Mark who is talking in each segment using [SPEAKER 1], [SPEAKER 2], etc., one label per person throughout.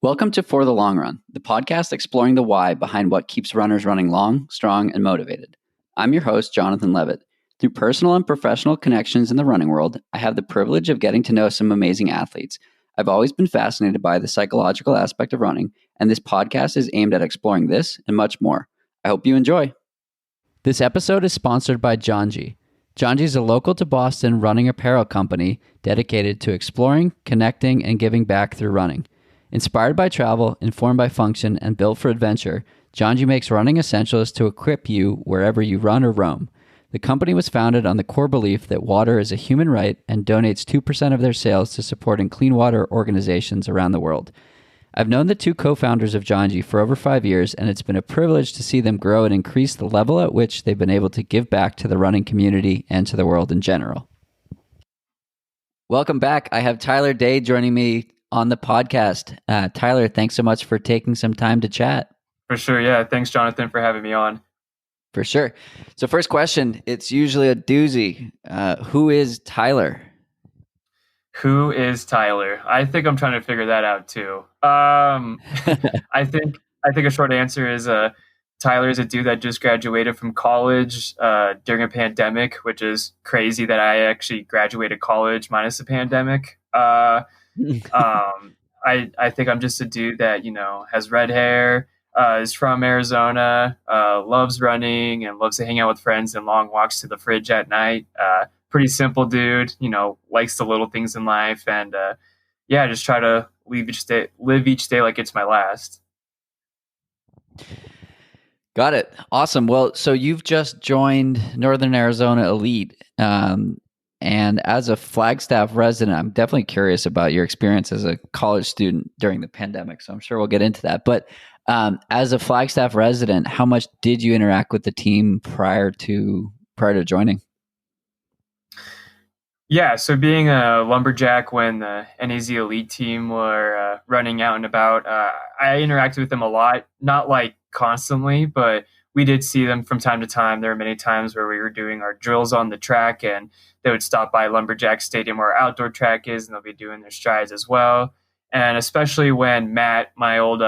[SPEAKER 1] Welcome to For the Long Run, the podcast exploring the why behind what keeps runners running long, strong, and motivated. I'm your host, Jonathan Levitt. Through personal and professional connections in the running world, I have the privilege of getting to know some amazing athletes. I've always been fascinated by the psychological aspect of running, and this podcast is aimed at exploring this and much more. I hope you enjoy. This episode is sponsored by Janji. Janji is a local to Boston running apparel company dedicated to exploring, connecting, and giving back through running. Inspired by travel, informed by function, and built for adventure, Janji makes running essentials to equip you wherever you run or roam. The company was founded on the core belief that water is a human right and donates 2% of their sales to supporting clean water organizations around the world. I've known the two co-founders of Janji for over 5 years, and it's been a privilege to see them grow and increase the level at which they've been able to give back to the running community and to the world in general. Welcome back. I have Tyler Day joining me on the podcast. Tyler, thanks so much for taking some time to chat.
[SPEAKER 2] For sure. Yeah. Thanks, Jonathan, for having me on.
[SPEAKER 1] For sure. So first question, it's usually a doozy. Who is Tyler?
[SPEAKER 2] Who is Tyler? I think I'm trying to figure that out too. I think a short answer is Tyler is a dude that just graduated from college during a pandemic, which is crazy that I actually graduated college minus the pandemic. I think I'm just a dude that, has red hair, is from Arizona, loves running and loves to hang out with friends and long walks to the fridge at night. Pretty simple dude, likes the little things in life, and just try to live each day like it's my last.
[SPEAKER 1] Got it. Awesome. Well, so you've just joined Northern Arizona Elite. And as a Flagstaff resident, I'm definitely curious about your experience as a college student during the pandemic. So I'm sure we'll get into that. But as a Flagstaff resident, how much did you interact with the team prior to joining?
[SPEAKER 2] Yeah, so being a lumberjack when the NAZ Elite team were running out and about, I interacted with them a lot. Not like constantly, but we did see them from time to time. There were many times where we were doing our drills on the track, and they would stop by Lumberjack Stadium where our outdoor track is, and they'll be doing their strides as well. And especially when Matt, my old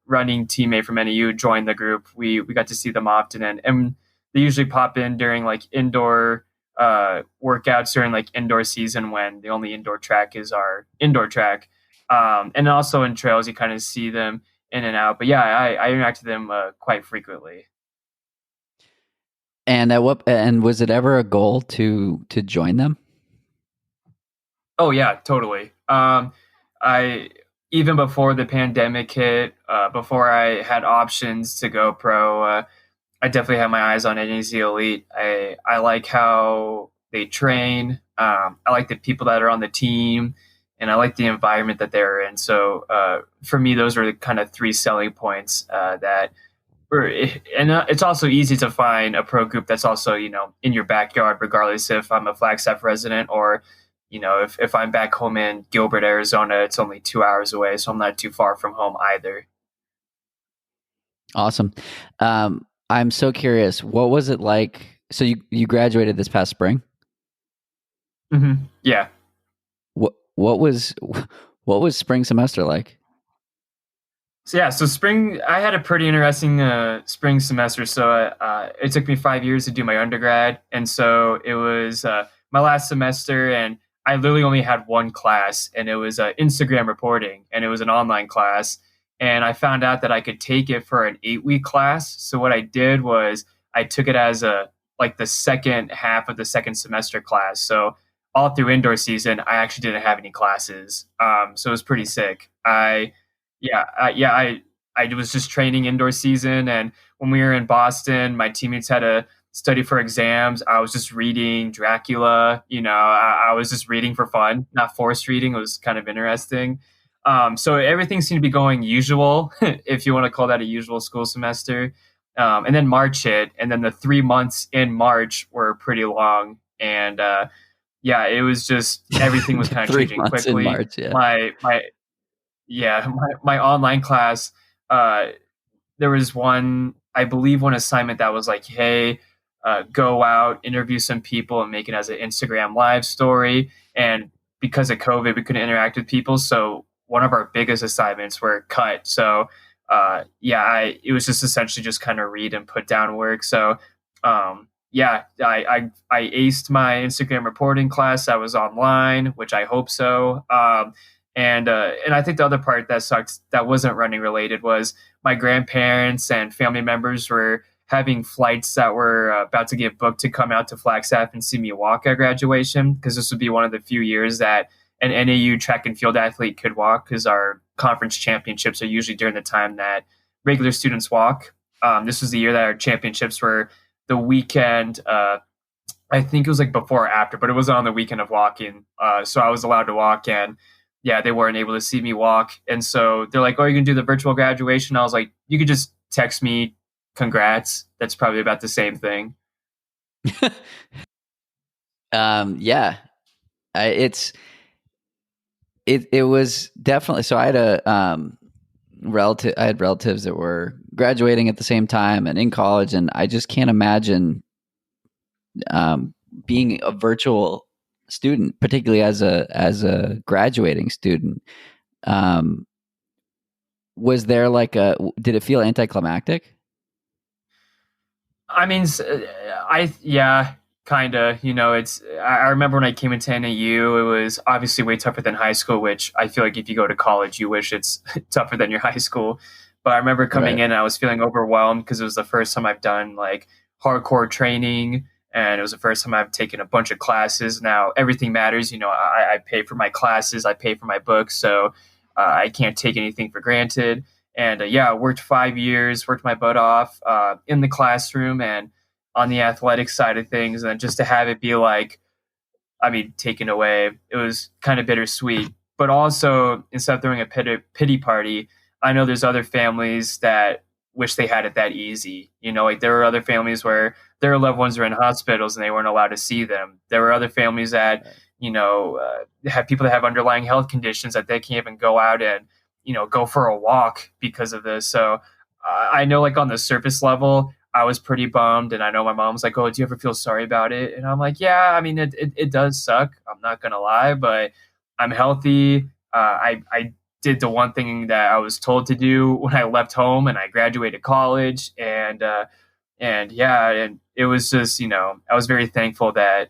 [SPEAKER 2] running teammate from NAU, joined the group, we got to see them often. And they usually pop in during like indoor workouts during like indoor season when the only indoor track is our indoor track. And also in trails, you kind of see them in and out. But yeah, I interact with them quite frequently.
[SPEAKER 1] And was it ever a goal to join them?
[SPEAKER 2] Oh yeah, totally. I even before the pandemic hit, before I had options to go pro, I definitely had my eyes on NAZ Elite. I like how they train. I like the people that are on the team, and I like the environment that they're in. So for me, those are the kind of three selling points and it's also easy to find a pro group that's also, in your backyard, regardless if I'm a Flagstaff resident or, if I'm back home in Gilbert, Arizona, it's only 2 hours away. So I'm not too far from home either.
[SPEAKER 1] Awesome. I'm so curious. What was it like? So you graduated this past spring?
[SPEAKER 2] Mm-hmm. Yeah.
[SPEAKER 1] What was spring semester like?
[SPEAKER 2] So spring, I had a pretty interesting spring semester. So it took me 5 years to do my undergrad. And so it was my last semester, and I literally only had one class, and it was Instagram reporting, and it was an online class. And I found out that I could take it for an 8-week class. So what I did was I took it as the second half of the second semester class. So all through indoor season, I actually didn't have any classes. So it was pretty sick. I was just training indoor season, and when we were in Boston, my teammates had to study for exams. I was just reading Dracula. I was just reading for fun, not forced reading. It was kind of interesting. So everything seemed to be going usual, if you want to call that a usual school semester. And then March hit, and then the 3 months in March were pretty long, and it was just everything was kind of changing quickly.
[SPEAKER 1] March, yeah.
[SPEAKER 2] My online class, there was one assignment that was like, hey, go out, interview some people and make it as an Instagram live story. And because of COVID, we couldn't interact with people. So one of our biggest assignments were cut. So it was just essentially just kind of read and put down work. So I aced my Instagram reporting class. I was online, which I hope so. And I think the other part that sucked that wasn't running related was my grandparents and family members were having flights that were about to get booked to come out to Flagstaff and see me walk at graduation, because this would be one of the few years that an NAU track and field athlete could walk, because our conference championships are usually during the time that regular students walk. This was the year that our championships were the weekend. I think it was like before or after, but it was on the weekend of walking. So I was allowed to walk, and yeah, they weren't able to see me walk. And so they're like, "Oh, you're going to do the virtual graduation?" I was like, "You could just text me congrats." That's probably about the same thing.
[SPEAKER 1] Yeah, it was definitely, so I had I had relatives that were graduating at the same time and in college, and I just can't imagine being a virtual student, particularly as a graduating student. Was there did it feel anticlimactic?
[SPEAKER 2] I mean, yeah, kind of. I remember when I came into NAU, it was obviously way tougher than high school, which I feel like if you go to college, you wish it's tougher than your high school. But I remember coming in, and I was feeling overwhelmed because it was the first time I've done like hardcore training, and it was the first time I've taken a bunch of classes. Now everything matters. I pay for my classes, I pay for my books, so I can't take anything for granted. And I worked 5 years, worked my butt off in the classroom and on the athletic side of things. And just to have it be like, taken away, it was kind of bittersweet. But also, instead of throwing a pity party, I know there's other families that wish they had it that easy. Like there were other families where their loved ones were in hospitals and they weren't allowed to see them. There were other families that, have people that have underlying health conditions that they can't even go out and, go for a walk because of this. So I know, like on the surface level, I was pretty bummed. And I know my mom was like, "Oh, do you ever feel sorry about it?" And I'm like, "Yeah, it does suck. I'm not going to lie, but I'm healthy. I did the one thing that I was told to do when I left home, and I graduated college. And it was just, I was very thankful that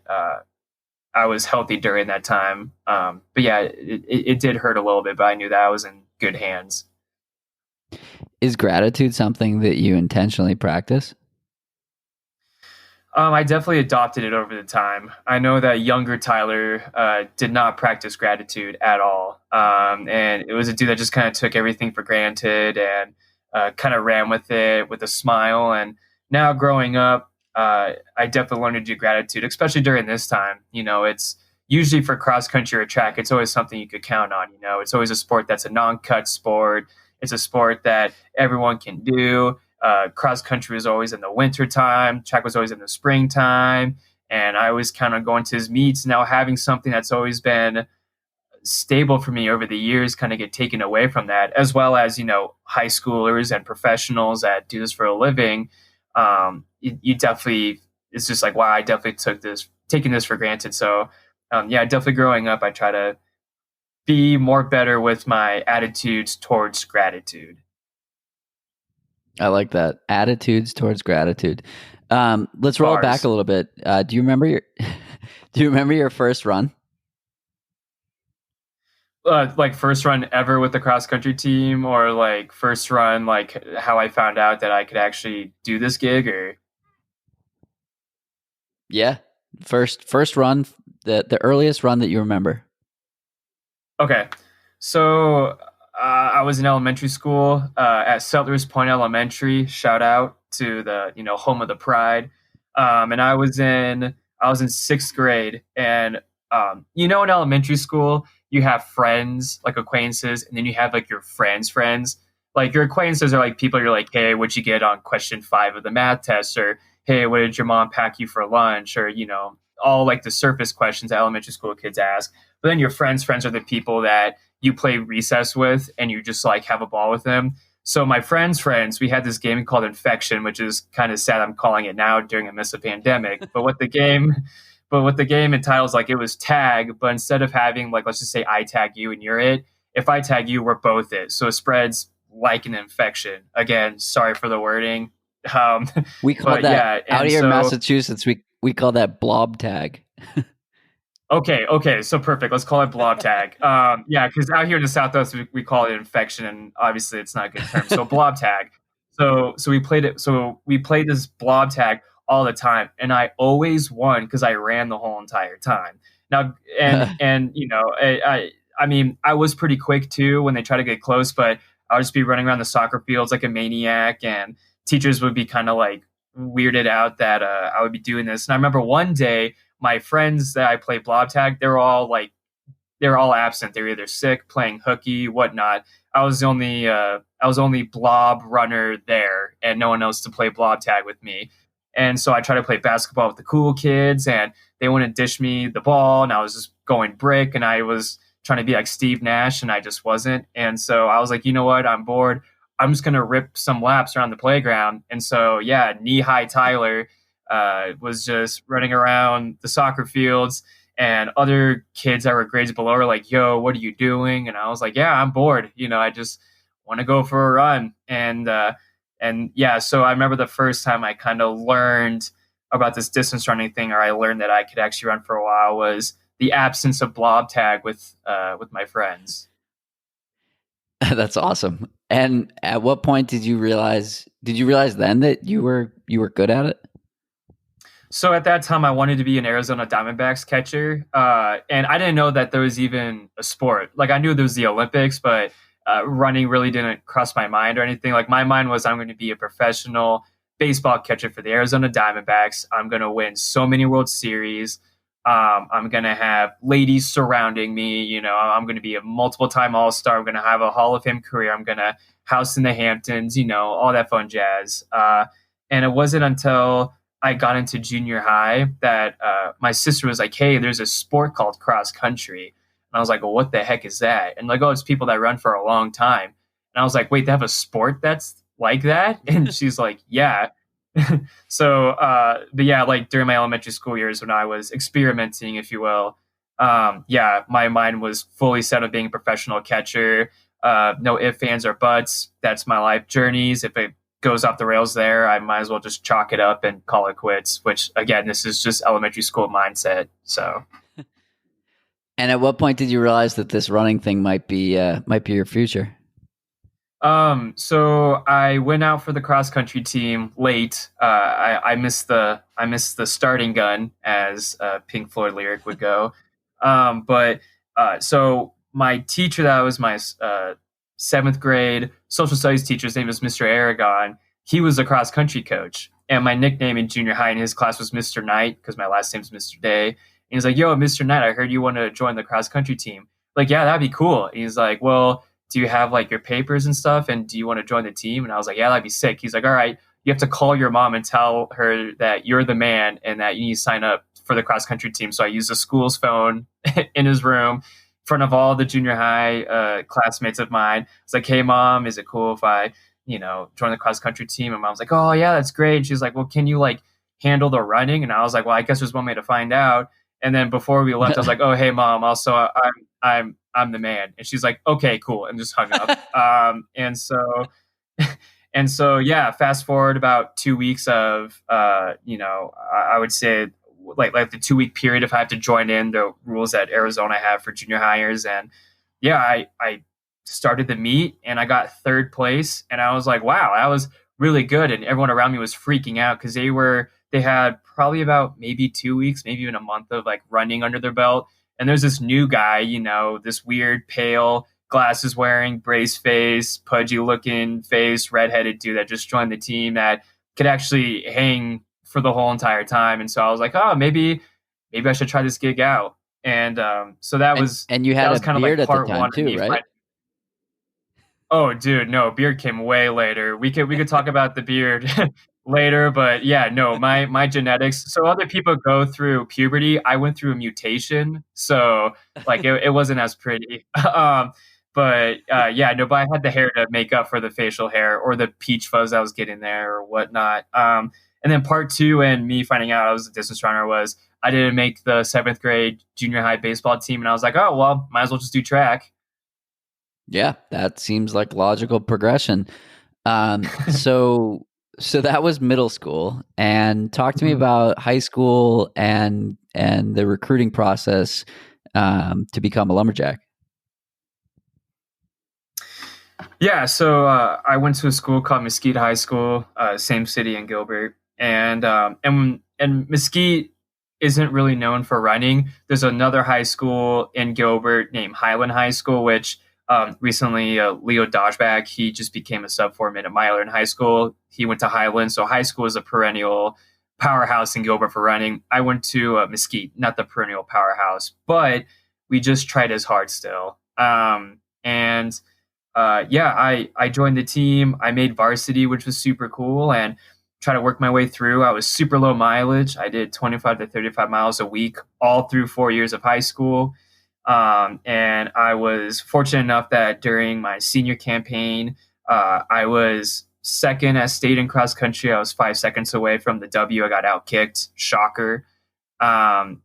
[SPEAKER 2] I was healthy during that time. But yeah, it did hurt a little bit, but I knew that I was in good hands.
[SPEAKER 1] Is gratitude something that you intentionally practice?
[SPEAKER 2] I definitely adopted it over the time. I know that younger Tyler did not practice gratitude at all. And it was a dude that just kind of took everything for granted and kind of ran with it with a smile. And now growing up, I definitely learned to do gratitude, especially during this time. It's usually for cross country or track, it's always something you could count on. It's always a sport that's a non-cut sport. It's a sport that everyone can do. Cross country was always in the winter time. Track was always in the springtime. And I was kind of going to his meets. Now having something that's always been stable for me over the years kind of get taken away from that, as well as, high schoolers and professionals that do this for a living. You definitely, it's just like, wow, I definitely taking this for granted. So definitely growing up, I try to be more better with my attitudes towards gratitude.
[SPEAKER 1] I like that. Attitudes towards gratitude. Let's roll it back a little bit. Do you remember your first run?
[SPEAKER 2] Like first run ever with the cross country team, or like first run, like how I found out that I could actually do this gig? Or
[SPEAKER 1] yeah, first run, the earliest run that you remember.
[SPEAKER 2] Okay, so I was in elementary school at Settlers Point Elementary. Shout out to the home of the Pride. And I was in sixth grade, and in elementary school you have friends, like acquaintances, and then you have like your friends. Like your acquaintances are like people you're like, "Hey, what'd you get on question 5 of the math test?" Or, "Hey, what did your mom pack you for lunch?" Or all like the surface questions that elementary school kids ask. But then your friends are the people that you play recess with, and you just like have a ball with them. So my friends, we had this game called Infection, which is kind of sad I'm calling it now during a midst of pandemic. But what the game entitles, like, it was tag, but instead of having like, let's just say I tag you and you're it, if I tag you, we're both it. So it spreads like an infection. Again, sorry for the wording. Um,
[SPEAKER 1] We call
[SPEAKER 2] but
[SPEAKER 1] that
[SPEAKER 2] yeah,
[SPEAKER 1] out
[SPEAKER 2] and
[SPEAKER 1] here in
[SPEAKER 2] so
[SPEAKER 1] Massachusetts. We call that blob tag.
[SPEAKER 2] okay, so perfect. Let's call it blob tag. Yeah, because out here in the Southwest, we call it infection, and obviously it's not a good term. So blob tag. So we played it. So we played this blob tag all the time, and I always won because I ran the whole entire time. Now, and I mean, I was pretty quick too when they try to get close, but I would just be running around the soccer fields like a maniac, and teachers would be kind of like weirded out that I would be doing this. And I remember one day my friends that I play blob tag, they're all absent. They're either sick, playing hooky, whatnot. I was only blob runner there, and no one else to play blob tag with me. And so I tried to play basketball with the cool kids, and they wouldn't dish me the ball, and I was just going brick, and I was trying to be like Steve Nash, and I just wasn't. And so I was like, you know what? I'm bored. I'm just gonna rip some laps around the playground. And so yeah, knee high Tyler was just running around the soccer fields, and other kids that were grades below were like, yo, what are you doing? And I was like, yeah, I'm bored. I just want to go for a run. And yeah, so I remember the first time I kind of learned about this distance running thing, or I learned that I could actually run for a while, was the absence of blob tag with my friends.
[SPEAKER 1] That's awesome. And at what point did you realize then that you were good at it?
[SPEAKER 2] So at that time, I wanted to be an Arizona Diamondbacks catcher, and I didn't know that there was even a sport. Like, I knew there was the Olympics, but running really didn't cross my mind or anything. Like, my mind was, I'm going to be a professional baseball catcher for the Arizona Diamondbacks. I'm going to win so many World Series. I'm going to have ladies surrounding me. I'm going to be a multiple-time All-Star. I'm going to have a Hall of Fame career. I'm going to house in the Hamptons. All that fun jazz. And it wasn't until I got into junior high that my sister was like, hey, there's a sport called cross country. And I was like, well, what the heck is that? And like, oh, it's people that run for a long time. And I was like, wait, they have a sport that's like that? And she's like, yeah. So, but yeah, like during my elementary school years when I was experimenting, if you will, yeah, my mind was fully set on being a professional catcher. No ifs, ands, or buts. That's my life journeys. If it goes off the rails there, I might as well just chalk it up and call it quits, which again, this is just elementary school mindset. So.
[SPEAKER 1] And at what point did you realize that this running thing might be your future?
[SPEAKER 2] So I went out for the cross country team late. I missed the starting gun, as Pink Floyd lyric would go. So my teacher, that was my seventh grade social studies teacher, his name was Mr. Aragon. He was a cross country coach, and my nickname in junior high in his class was Mr. Knight because my last name's Mr. Day. And he's like, yo, Mr. Knight, I heard you want to join the cross country team. Like, yeah, that'd be cool. And he's like, well, do you have like your papers and stuff? And do you want to join the team? And I was like, yeah, that'd be sick. He's like, all right, you have to call your mom and tell her that you're the man and that you need to sign up for the cross country team. So I used the school's phone in his room in front of all the junior high classmates of mine. It's like, hey, mom, is it cool if I, join the cross country team? And mom's like, oh, yeah, that's great. She's like, well, can you like handle the running? And I was like, well, I guess there's one way to find out. And then before we left, I was like, oh, hey, mom, also, I'm the man. And she's like, okay, cool. And just hung up. And so, yeah, fast forward about 2 weeks of, I would say like the 2 week period if I have to join in the rules that Arizona have for junior hires. And yeah, I started the meet and I got third place. And I was like, wow, that was really good. And everyone around me was freaking out because they had probably about maybe 2 weeks, maybe even a month of like running under their belt. And there's this new guy, this weird, pale, glasses wearing, brace face, pudgy looking face, redheaded dude that just joined the team that could actually hang for the whole entire time. And so I was like, oh, maybe I should try this gig out. And so that was,
[SPEAKER 1] and you had
[SPEAKER 2] a
[SPEAKER 1] kind of like part one too, right?
[SPEAKER 2] Oh, dude, no, beard came way later. We could talk about the beard later, but yeah, no, my genetics. So other people go through puberty. I went through a mutation, so like it wasn't as pretty. But but I had the hair to make up for the facial hair or the peach fuzz I was getting there or whatnot. And then part two, and me finding out I was a distance runner, was I didn't make the seventh grade junior high baseball team, and I was like, oh well, might as well just do track.
[SPEAKER 1] Yeah, that seems like logical progression. So that was middle school, and talk to me
[SPEAKER 2] Mhm.
[SPEAKER 1] about high school and the recruiting process to become a lumberjack.
[SPEAKER 2] Yeah, so I went to a school called Mesquite High School, same city in Gilbert, and Mesquite isn't really known for running. There's another high school in Gilbert named Highland High School, which recently Leo Dodgeback, he just became a sub 4 minute miler in high school. He went to Highland, so high school is a perennial powerhouse in Gilbert for running. I went to Mesquite, not the perennial powerhouse, but we just tried as hard still. And yeah, I joined the team. I made varsity, which was super cool, and try to work my way through. I was super low mileage. I did 25 to 35 miles a week all through 4 years of high school. And I was fortunate enough that during my senior campaign, I was second at state and cross country. I was 5 seconds away from the W. I got outkicked. Shocker. And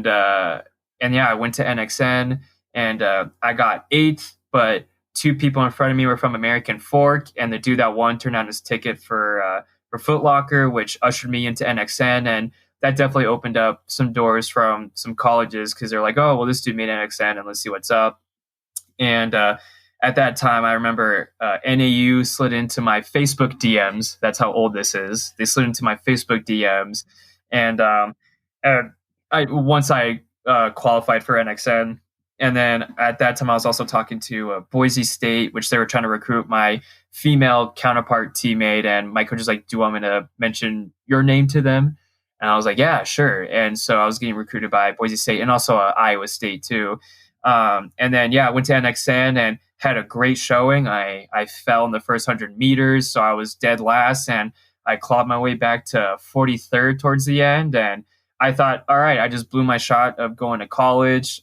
[SPEAKER 2] yeah, I went to NXN and I got eighth, but two people in front of me were from American Fork, and the dude that won turned out his ticket for Foot Locker, which ushered me into NXN, and that definitely opened up some doors from some colleges because they're like, oh, well, this dude made NXN, and let's see what's up. And at that time, I remember NAU slid into my Facebook DMs. That's how old this is. They slid into my Facebook DMs, and and once I qualified for NXN, and then at that time I was also talking to Boise State, which they were trying to recruit my female counterpart teammate, and my coach was like, "Do you want me to mention your name to them?" And I was like, "Yeah, sure." And so I was getting recruited by Boise State and also Iowa State too. And then yeah, I went to NXN and had a great showing. I fell in the first 100 meters, so I was dead last, and I clawed my way back to 43rd towards the end, and I thought, all right, I just blew my shot of going to college.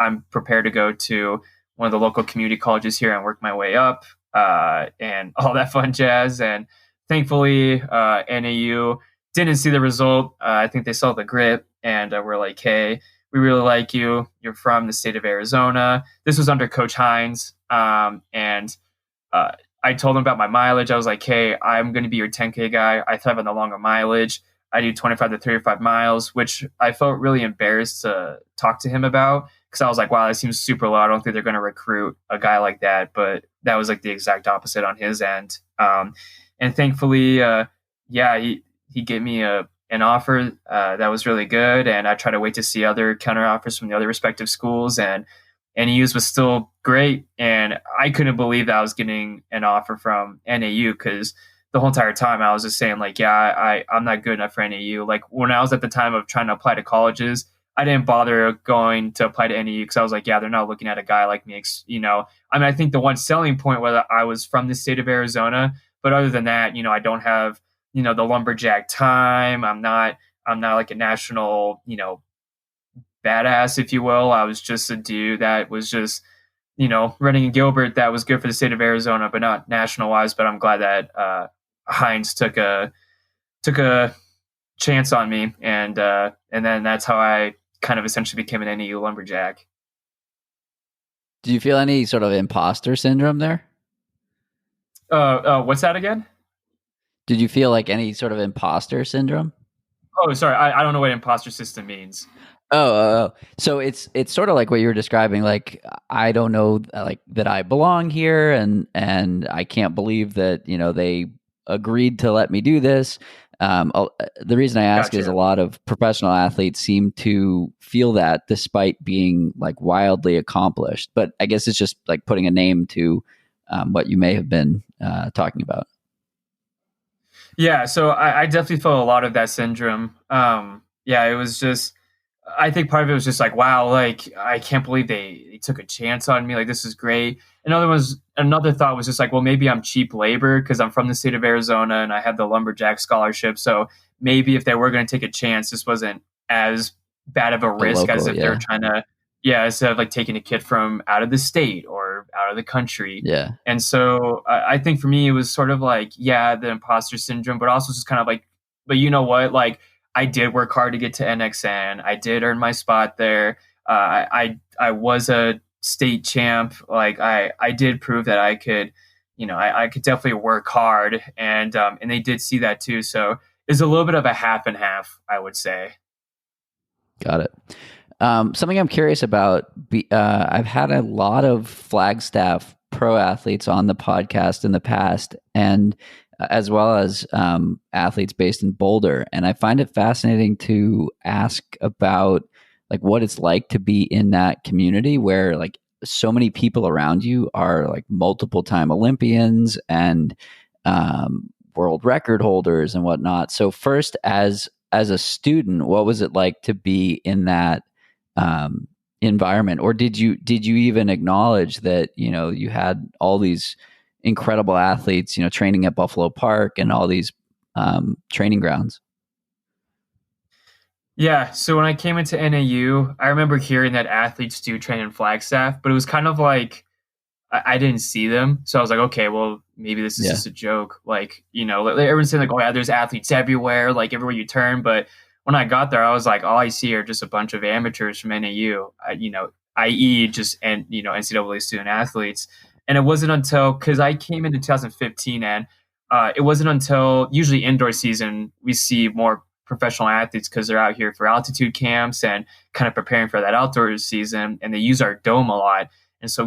[SPEAKER 2] I'm prepared to go to one of the local community colleges here and work my way up and all that fun jazz. And thankfully, NAU didn't see the result. I think they saw the grit and were like, hey, we really like you. You're from the state of Arizona. This was under Coach Hines. And I told him about my mileage. I was like, hey, I'm going to be your 10K guy. I thrive on the longer mileage. I do 25 to 35 miles, which I felt really embarrassed to talk to him about because I was like, wow, that seems super low. I don't think they're going to recruit a guy like that. But that was like the exact opposite on his end. And thankfully, yeah, he gave me an offer that was really good. And I tried to wait to see other counter offers from the other respective schools. And NAU's was still great. And I couldn't believe that I was getting an offer from NAU because the whole entire time I was just saying like, yeah, I'm not good enough for NAU. Like when I was at the time of trying to apply to colleges, I didn't bother going to apply to NAU because I was like, yeah, they're not looking at a guy like me. You know, I mean, I think the one selling point was I was from the state of Arizona, but other than that, you know, I don't have, you know, the lumberjack time. I'm not like a national, you know, badass, if you will. I was just a dude that was just, you know, running in Gilbert that was good for the state of Arizona, but not national wise. But I'm glad that Hines took a chance on me, and then that's how I kind of essentially became an NAU lumberjack.
[SPEAKER 1] Do you feel any sort of imposter syndrome there?
[SPEAKER 2] What's that again?
[SPEAKER 1] Did you feel like any sort of imposter syndrome?
[SPEAKER 2] Oh, sorry, I don't know what imposter system means.
[SPEAKER 1] So it's sort of like what you were describing. Like I don't know, like that I belong here, and I can't believe that they agreed to let me do this. The reason I ask is a lot of professional athletes seem to feel that despite being like wildly accomplished. But I guess it's just like putting a name to what you may have been talking about.
[SPEAKER 2] Yeah, so I definitely felt a lot of that syndrome. Yeah, it was just, I think part of it was just like, wow, like I can't believe they took a chance on me. Like this is great. Another thought was just like, well, maybe I'm cheap labor because I'm from the state of Arizona and I have the lumberjack scholarship. So maybe if they were going to take a chance, this wasn't as bad of a risk
[SPEAKER 1] local,
[SPEAKER 2] as if they're trying to, instead of like taking a kid from out of the state or out of the country.
[SPEAKER 1] Yeah.
[SPEAKER 2] And so I think for me, it was sort of like, yeah, the imposter syndrome, but also just kind of like, but you know what? Like I did work hard to get to NXN. I did earn my spot there. I was a state champ, like I did prove that I could, I could definitely work hard, and they did see that too. So it's a little bit of a half and half, I would say.
[SPEAKER 1] Got it. Something I'm curious about. I've had a lot of Flagstaff pro athletes on the podcast in the past, and as well as athletes based in Boulder, and I find it fascinating to ask about like what it's like to be in that community where like so many people around you are like multiple time Olympians and world record holders and whatnot. So first, as a student, what was it like to be in that environment, or did you even acknowledge that you had all these incredible athletes training at Buffalo Park and all these training grounds?
[SPEAKER 2] Yeah, so when I came into NAU, I remember hearing that athletes do train in Flagstaff, but it was kind of like I didn't see them. So I was like, okay, well, maybe this is just a joke. Like, everyone's saying like, oh yeah, there's athletes everywhere, like everywhere you turn. But when I got there, I was like, all I see are just a bunch of amateurs from NAU, i.e. just, and, NCAA student athletes. And it wasn't until, because I came in 2015, and it wasn't until usually indoor season, we see more professional athletes because they're out here for altitude camps and kind of preparing for that outdoor season. And they use our dome a lot. And so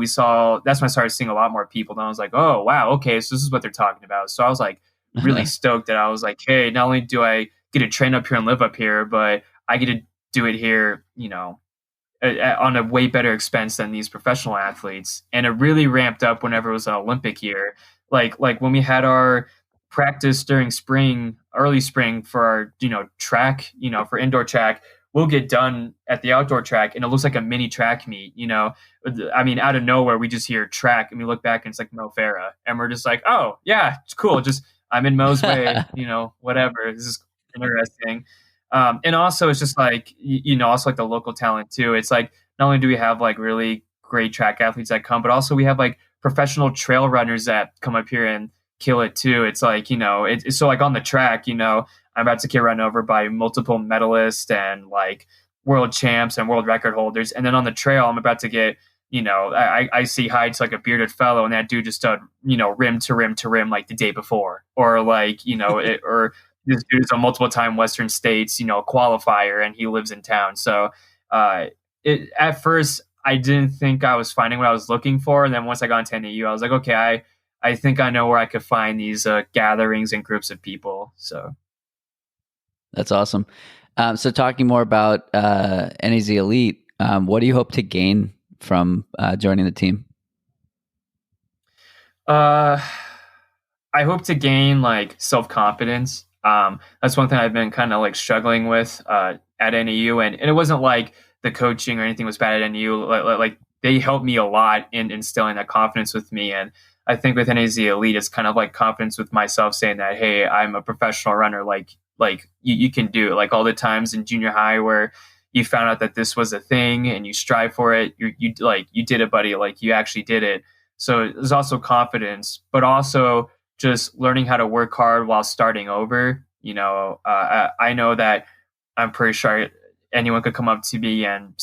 [SPEAKER 2] that's when I started seeing a lot more people. And I was like, oh, wow, okay, so this is what they're talking about. So I was like really stoked that I was like, hey, not only do I get to train up here and live up here, but I get to do it here, on a way better expense than these professional athletes. And it really ramped up whenever it was an Olympic year. Like when we had our practice during spring, early spring for our, track, for indoor track, we'll get done at the outdoor track and it looks like a mini track meet, I mean, out of nowhere, we just hear track and we look back and it's like Mo Farah. And we're just like, oh, yeah, it's cool. Just I'm in Mo's way, whatever. This is interesting. And also, it's just like, also like the local talent too. It's like, not only do we have like really great track athletes that come, but also we have like professional trail runners that come up here and kill it too. It's like, it's so like on the track, I'm about to get run over by multiple medalists and like world champs and world record holders. And then on the trail, I'm about to get, I see heights like a bearded fellow, and that dude just done, rim to rim to rim like the day before, or like, or this dude's a multiple time Western States, qualifier, and he lives in town. So at first I didn't think I was finding what I was looking for. And then once I got into NAU, I was like, okay, I think I know where I could find these gatherings and groups of people. So
[SPEAKER 1] that's awesome. So talking more about NAZ Elite, what do you hope to gain from joining the team?
[SPEAKER 2] I hope to gain like self-confidence. That's one thing I've been kind of like struggling with at NAU, and it wasn't like the coaching or anything was bad at NAU. Like they helped me a lot in instilling that confidence with me. And I think with NAZ Elite, it's kind of like confidence with myself, saying that, hey, I'm a professional runner. Like you can do it. Like all the times in junior high where you found out that this was a thing and you strive for it, you did it, buddy. Like you actually did it. So there's also confidence, but also just learning how to work hard while starting over. I know that I'm pretty sure anyone could come up to me and,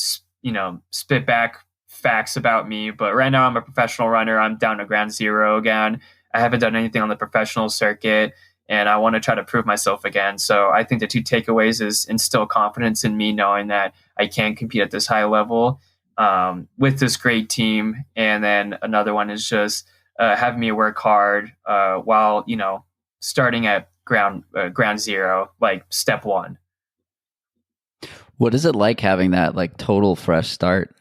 [SPEAKER 2] spit back facts about me. But right now I'm a professional runner. I'm down to ground zero again. I haven't done anything on the professional circuit, and I want to try to prove myself again. So I think the two takeaways is instill confidence in me, knowing that I can compete at this high level with this great team. And then another one is just having me work hard while, starting at ground zero, like step one.
[SPEAKER 1] What is it like having that like total fresh start?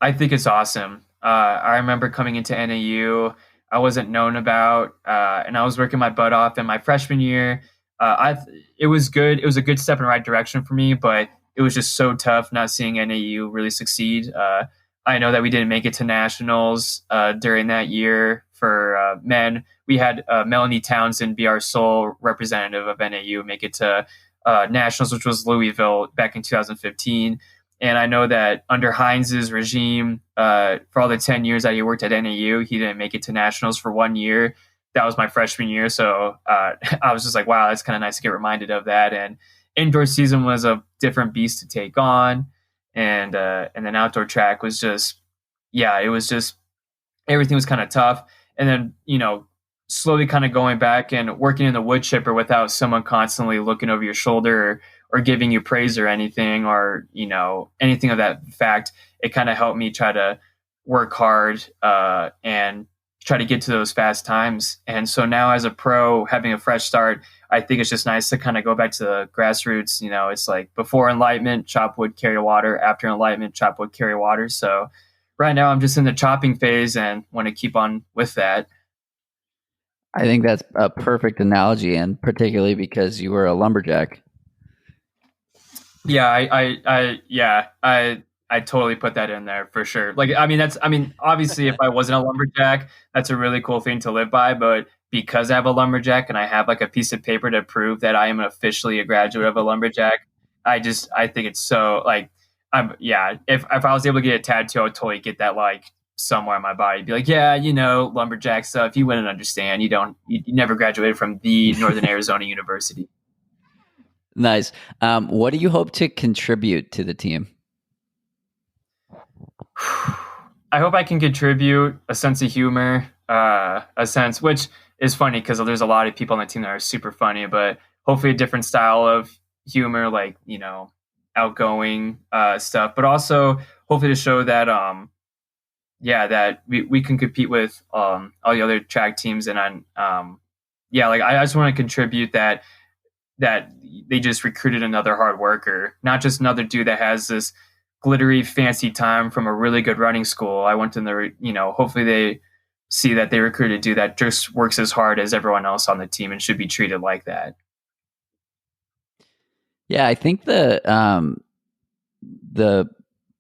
[SPEAKER 2] I think it's awesome. I remember coming into NAU, I wasn't known about, and I was working my butt off in my freshman year. It was good. It was a good step in the right direction for me, but it was just so tough not seeing NAU really succeed. I know that we didn't make it to nationals during that year for men. We had Melanie Townsend be our sole representative of NAU make it to nationals, which was Louisville back in 2015. And I know that under Heinz's regime, for all the 10 years that he worked at NAU, he didn't make it to nationals for 1 year. That was my freshman year. So I was just like, wow, that's kind of nice to get reminded of that. And indoor season was a different beast to take on. and then outdoor track was just, yeah, it was just, everything was kind of tough. And then, slowly kind of going back and working in the wood chipper without someone constantly looking over your shoulder, or giving you praise or anything, or, anything of that fact, it kind of helped me try to work hard, and try to get to those fast times. And so now as a pro, having a fresh start, I think it's just nice to kind of go back to the grassroots. It's like before enlightenment, chop wood, carry water. After enlightenment, chop wood, carry water. So right now I'm just in the chopping phase and want to keep on with that.
[SPEAKER 1] I think that's a perfect analogy, and particularly because you were a lumberjack.
[SPEAKER 2] Yeah, I totally put that in there for sure. Like, obviously if I wasn't a lumberjack, that's a really cool thing to live by, but because I have a lumberjack and I have like a piece of paper to prove that I am officially a graduate of a lumberjack, I think it's so like, if I was able to get a tattoo, I would totally get that like somewhere on my body. Be like, yeah, lumberjack stuff, you wouldn't understand. You never graduated from the Northern Arizona University.
[SPEAKER 1] Nice. What do you hope to contribute to the team?
[SPEAKER 2] I hope I can contribute a sense of humor, a sense, which is funny because there's a lot of people on the team that are super funny, but hopefully a different style of humor, like, outgoing stuff, but also hopefully to show that, that we can compete with all the other track teams. And I just want to contribute that they just recruited another hard worker, not just another dude that has this glittery, fancy time from a really good running school. I want them to, hopefully they see that they recruited a dude that just works as hard as everyone else on the team and should be treated like that.
[SPEAKER 1] Yeah, I think the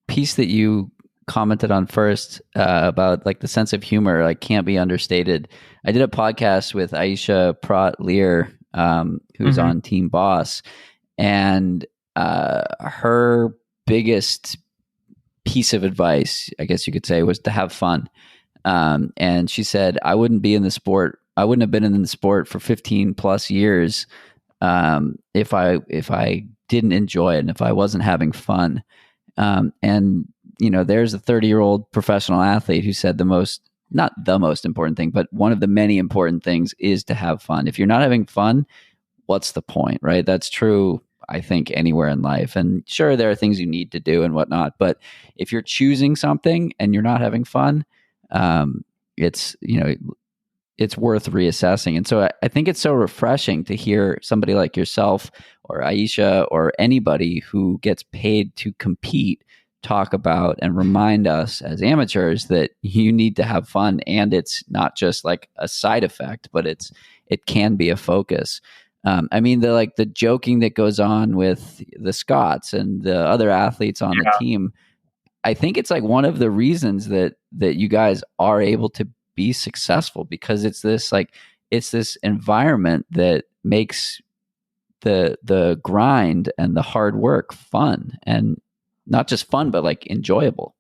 [SPEAKER 1] piece that you commented on first about like the sense of humor, like, can't be understated. I did a podcast with Aisha Prat-Lear, who's on Team Boss, and her biggest piece of advice, I guess you could say, was to have fun. And she said, I wouldn't have been in the sport for 15 plus years if I didn't enjoy it and if I wasn't having fun. And there's a 30-year-old professional athlete who said not the most important thing, but one of the many important things is to have fun. If you're not having fun, what's the point, right? That's true, I think, anywhere in life. And sure, there are things you need to do and whatnot, but if you're choosing something and you're not having fun, it's worth reassessing. And so I think it's so refreshing to hear somebody like yourself or Aisha or anybody who gets paid to compete talk about and remind us as amateurs that you need to have fun, and it's not just like a side effect, but it can be a focus. The joking that goes on with the Scots and the other athletes on the team, I think it's like one of the reasons that you guys are able to be successful, because it's this environment that makes the grind and the hard work fun, and not just fun, but like enjoyable.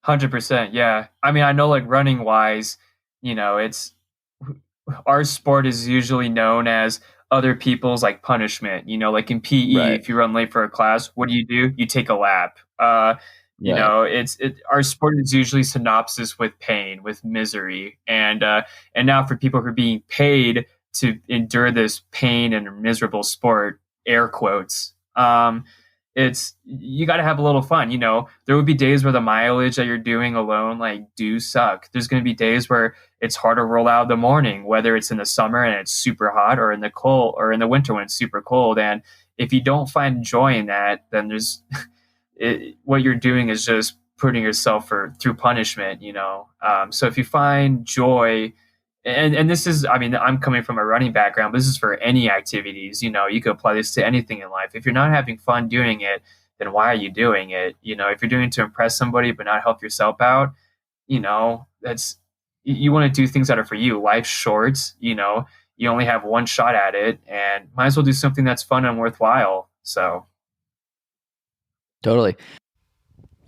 [SPEAKER 2] 100%. Yeah. I know, like, running wise, it's, our sport is usually known as other people's like punishment, like in PE, right. If you run late for a class, what do? You take a lap. Our sport is usually synopsis with pain, with misery. And now for people who are being paid to endure this pain and miserable sport, air quotes, it's, you got to have a little fun. There would be days where the mileage that you're doing alone, like, do suck. There's going to be days where it's hard to roll out in the morning, whether it's in the summer and it's super hot, or in the cold, or in the winter when it's super cold. And if you don't find joy in that, then what you're doing is just putting yourself through punishment, So if you find joy, and this is, I'm coming from a running background, but this is for any activities, you could apply this to anything in life. If you're not having fun doing it, then why are you doing it? If you're doing it to impress somebody but not help yourself out, that's, you want to do things that are for you. Life's short, you only have one shot at it, and might as well do something that's fun and worthwhile. So.
[SPEAKER 1] Totally.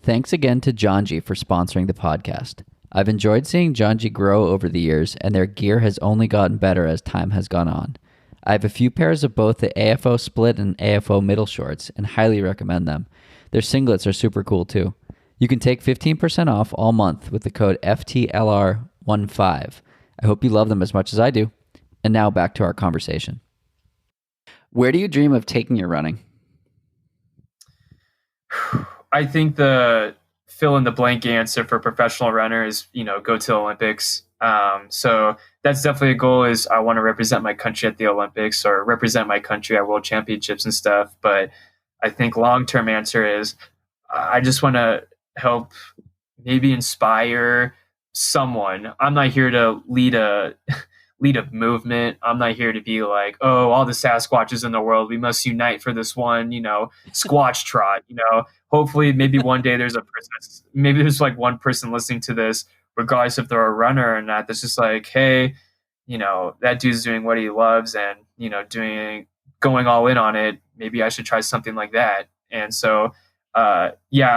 [SPEAKER 1] Thanks again to Janji for sponsoring the podcast. I've enjoyed seeing Janji grow over the years, and their gear has only gotten better as time has gone on. I have a few pairs of both the AFO split and AFO middle shorts and highly recommend them. Their singlets are super cool too. You can take 15% off all month with the code FTLR15. I hope you love them as much as I do. And now back to our conversation. Where do you dream of taking your running?
[SPEAKER 2] I think the fill in the blank answer for professional runner is, go to the Olympics. So that's definitely a goal, is I want to represent my country at the Olympics or represent my country at world championships and stuff. But I think long-term answer is I just want to help maybe inspire someone. I'm not here to lead a movement. I'm not here to be like, oh, all the Sasquatches in the world, we must unite for this one, Squatch trot. Hopefully maybe one day there's like one person listening to this, regardless if they're a runner or not, that's just like, hey, that dude's doing what he loves and, going all in on it. Maybe I should try something like that. And so, I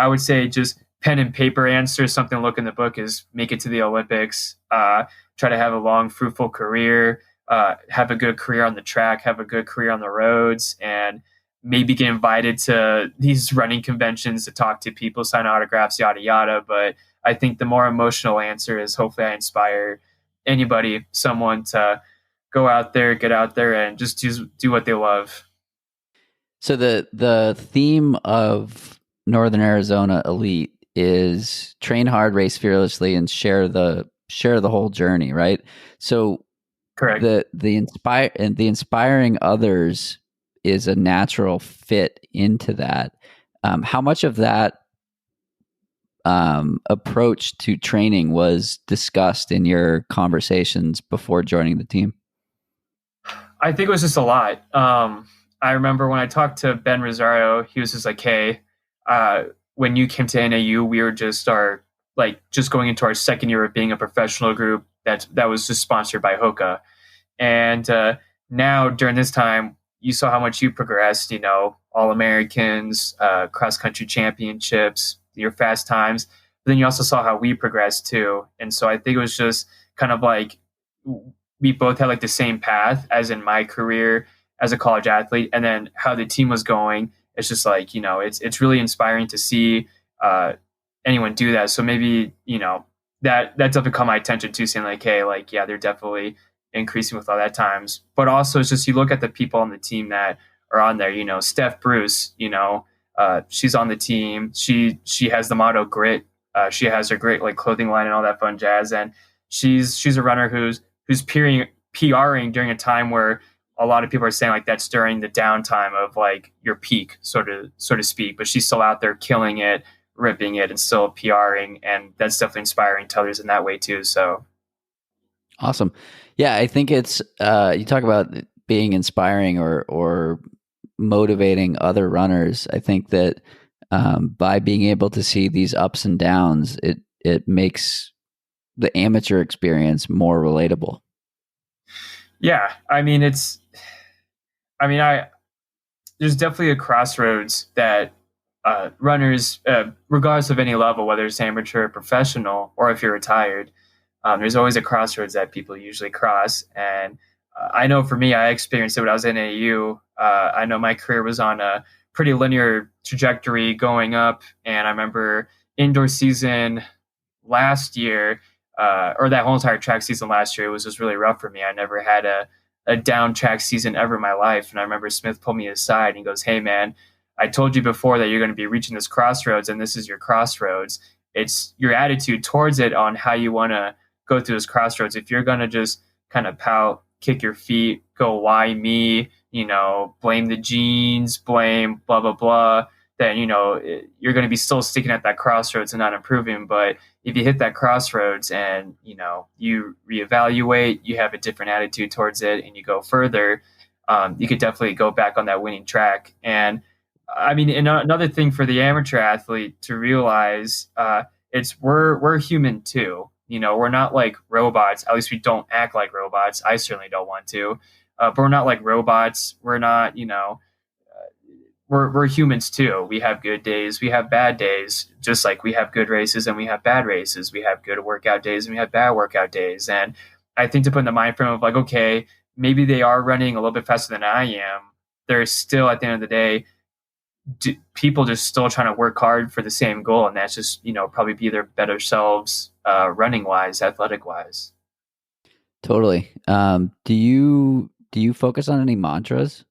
[SPEAKER 2] would say just pen and paper answer, something to look in the book, is make it to the Olympics, try to have a long, fruitful career, have a good career on the track, have a good career on the roads, and maybe get invited to these running conventions to talk to people, sign autographs, yada, yada. But I think the more emotional answer is hopefully I inspire someone to go out there, get out there, and just do what they love.
[SPEAKER 1] So the theme of Northern Arizona Elite is train hard, race fearlessly, and share the whole journey, right? So
[SPEAKER 2] correct.
[SPEAKER 1] The inspiring others is a natural fit into that. How much of that approach to training was discussed in your conversations before joining the team?
[SPEAKER 2] I think it was just a lot. I remember when I talked to Ben Rosario, he was just like, hey, when you came to NAU, we were just going into our second year of being a professional group that was just sponsored by Hoka. And now during this time, you saw how much you progressed, All-Americans, cross-country championships, your fast times. But then you also saw how we progressed too. And so I think it was just kind of like we both had like the same path, as in my career as a college athlete, and then how the team was going. It's just like, it's really inspiring to see anyone do that. So maybe, that definitely caught my attention too, saying like, hey, like, yeah, they're definitely increasing with all that times. But also it's just, you look at the people on the team that are on there, Steph Bruce, she's on the team. She has the motto grit. She has her great like clothing line and all that fun jazz. And she's a runner who's PRing during a time where a lot of people are saying like that's during the downtime of like your peak, so to speak. But she's still out there killing it, ripping it, and still PRing, and that's definitely inspiring to others in that way too. So
[SPEAKER 1] awesome. Yeah, I think it's you talk about being inspiring or motivating other runners. I think that by being able to see these ups and downs, it makes the amateur experience more relatable.
[SPEAKER 2] Yeah, there's definitely a crossroads that runners, regardless of any level, whether it's amateur or professional, or if you're retired, there's always a crossroads that people usually cross. And I know for me, I experienced it when I was in AU. I know my career was on a pretty linear trajectory going up. And I remember indoor season last year, or that whole entire track season last year, it was just really rough for me. I never had a down track season ever in my life. And I remember Smith pulled me aside and he goes, hey man, I told you before that you're going to be reaching this crossroads, and this is your crossroads. It's your attitude towards it on how you want to go through this crossroads. If you're going to just kind of pout, kick your feet, go, why me, blame the genes, blame blah, blah, blah, then, you're going to be still sticking at that crossroads and not improving. But if you hit that crossroads and, you reevaluate, you have a different attitude towards it, and you go further, you could definitely go back on that winning track. And another thing for the amateur athlete to realize, we're human too. We're not like robots. At least we don't act like robots. I certainly don't want to, but we're not like robots. We're not, we're humans too. We have good days, we have bad days, just like we have good races and we have bad races. We have good workout days and we have bad workout days. And I think to put in the mind frame of like, okay, maybe they are running a little bit faster than I am, they're still at the end of the day people just still trying to work hard for the same goal, and that's just probably be their better selves, running wise, athletic wise.
[SPEAKER 1] Totally. Do you focus on any mantras?